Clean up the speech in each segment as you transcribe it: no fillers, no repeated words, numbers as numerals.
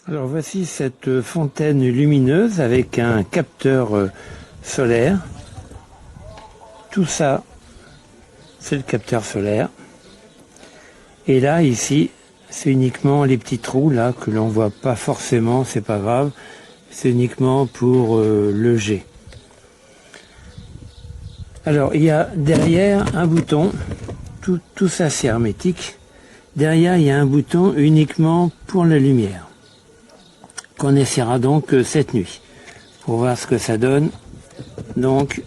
Alors voici cette fontaine lumineuse avec un capteur solaire. Tout ça, c'est le capteur solaire. Et là, ici, c'est uniquement les petits trous là que l'on voit pas forcément, c'est pas grave. C'est uniquement pour le jet. Alors, il y a derrière un bouton, tout ça c'est hermétique. Derrière, il y a un bouton uniquement pour la lumière, qu'on essaiera donc cette nuit, pour voir ce que ça donne, donc,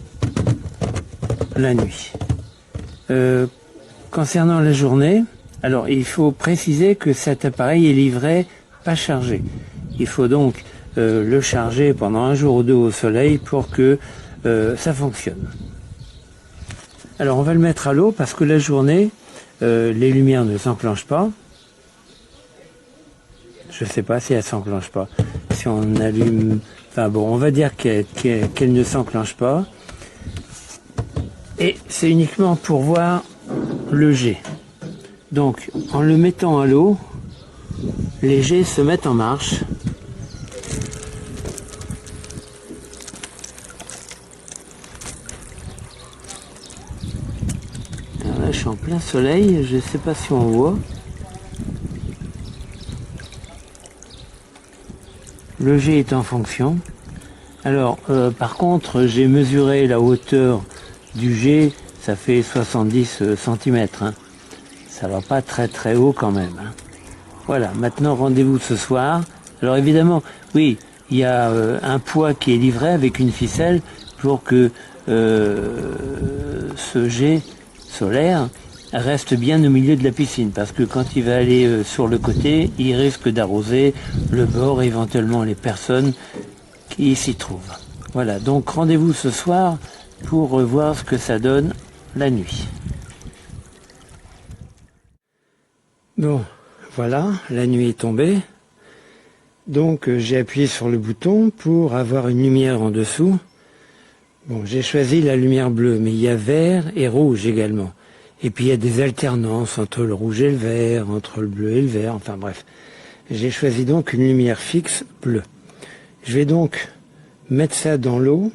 la nuit. Concernant la journée, alors il faut préciser que cet appareil est livré pas chargé. Il faut donc le charger pendant un jour ou deux au soleil pour que ça fonctionne. Alors on va le mettre à l'eau parce que la journée, les lumières ne s'enclenchent pas. Je ne sais pas si elles ne s'enclenchent pas. Si on allume... Enfin bon, on va dire qu'elle ne s'enclenche pas. Et c'est uniquement pour voir le jet. Donc en le mettant à l'eau, les jets se mettent en marche. Alors là je suis en plein soleil, je ne sais pas si on voit. Le jet est en fonction. Alors par contre j'ai mesuré la hauteur du jet, ça fait 70 cm. Hein. Ça va pas très haut quand même. Hein. Voilà, maintenant rendez-vous ce soir. Alors évidemment, oui, il y a un poids qui est livré avec une ficelle pour que ce jet solaire reste bien au milieu de la piscine. Parce que quand il va aller sur le côté, il risque d'arroser le bord, éventuellement les personnes qui s'y trouvent. Voilà, donc rendez-vous ce soir pour voir ce que ça donne la nuit. Bon, voilà, la nuit est tombée. Donc j'ai appuyé sur le bouton pour avoir une lumière en dessous. Bon, j'ai choisi la lumière bleue, mais il y a vert et rouge également. Et puis il y a des alternances entre le rouge et le vert, entre le bleu et le vert, enfin bref. J'ai choisi donc une lumière fixe bleue. Je vais donc mettre ça dans l'eau,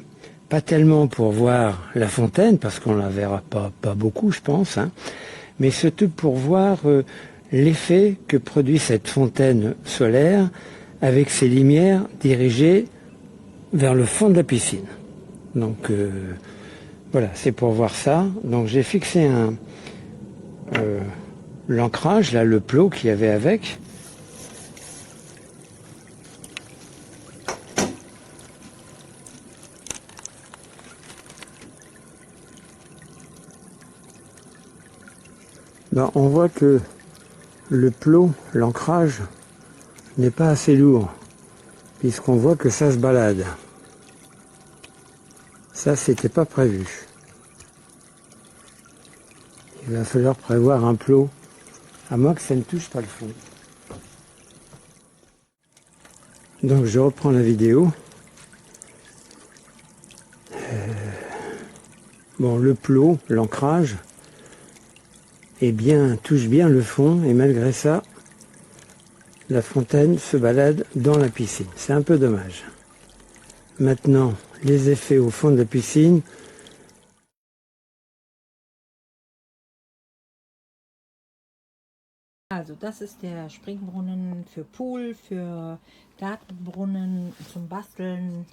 pas tellement pour voir la fontaine, parce qu'on la verra pas beaucoup je pense, hein, mais surtout pour voir l'effet que produit cette fontaine solaire avec ses lumières dirigées vers le fond de la piscine. Donc voilà, c'est pour voir ça. Donc j'ai fixé l'ancrage, là, le plot qu'il y avait avec. Ben, on voit que le plot, l'ancrage, n'est pas assez lourd, puisqu'on voit que ça se balade. Ça, c'était pas prévu. Il va falloir prévoir un plot, à moins que ça ne touche pas le fond. Donc je reprends la vidéo. Bon, le plot, l'ancrage, touche bien le fond, et malgré ça, la fontaine se balade dans la piscine. C'est un peu dommage. Maintenant, les effets au fond de la piscine. Also das ist der Springbrunnen für Pool, für Gartenbrunnen, zum Basteln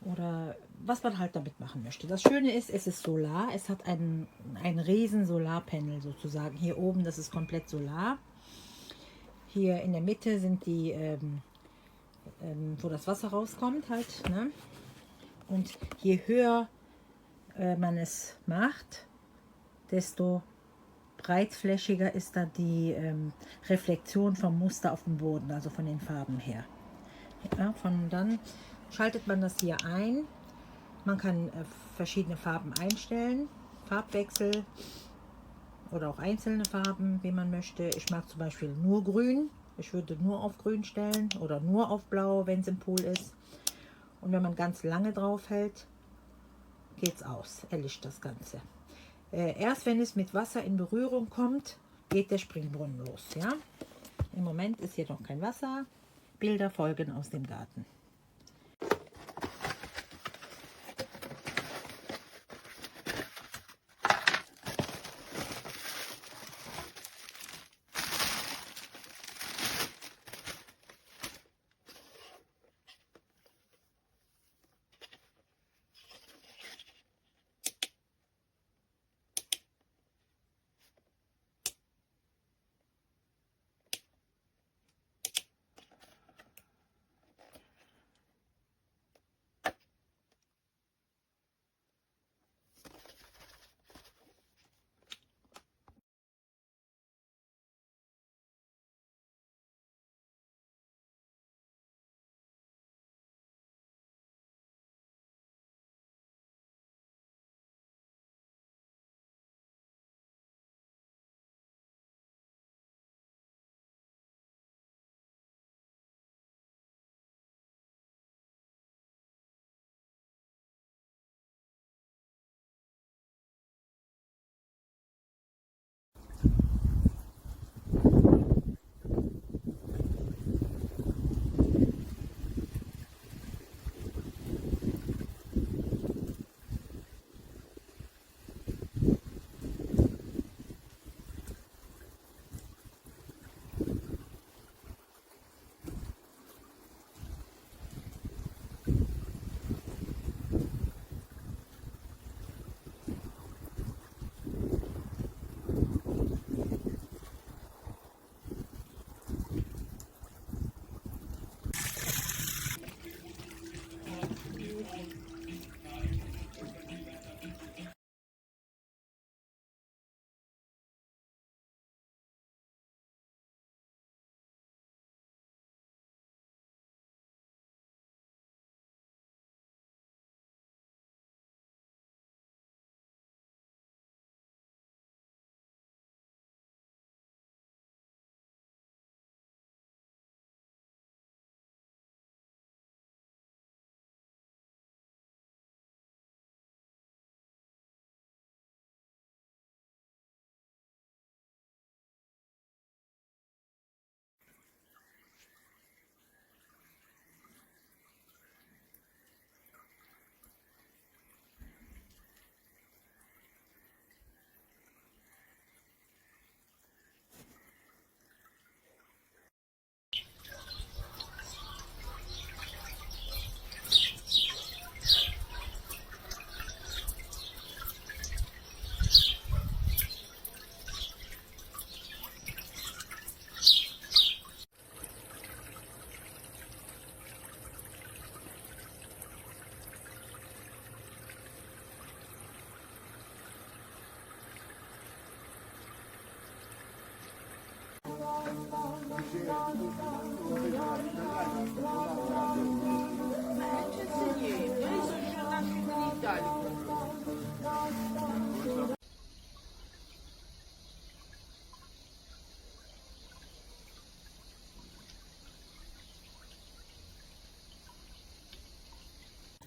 oder was man halt damit machen möchte. Das Schöne ist, es ist Solar. Es hat ein riesen Solarpanel sozusagen. Hier oben, das ist komplett Solar. Hier in der Mitte sind die, wo das Wasser rauskommt halt. Ne? Und je höher man es macht, desto breitflächiger ist dann die Reflexion vom Muster auf dem Boden, also von den Farben her. Ja, dann schaltet man das hier ein. Man kann verschiedene Farben einstellen, Farbwechsel oder auch einzelne Farben, wie man möchte. Ich mag zum Beispiel nur grün. Ich würde nur auf grün stellen oder nur auf blau, wenn es im Pool ist. Und wenn man ganz lange drauf hält, geht es aus, erlischt das Ganze. Erst wenn es mit Wasser in Berührung kommt, geht der Springbrunnen los. Ja? Im Moment ist hier noch kein Wasser. Bilder folgen aus dem Garten.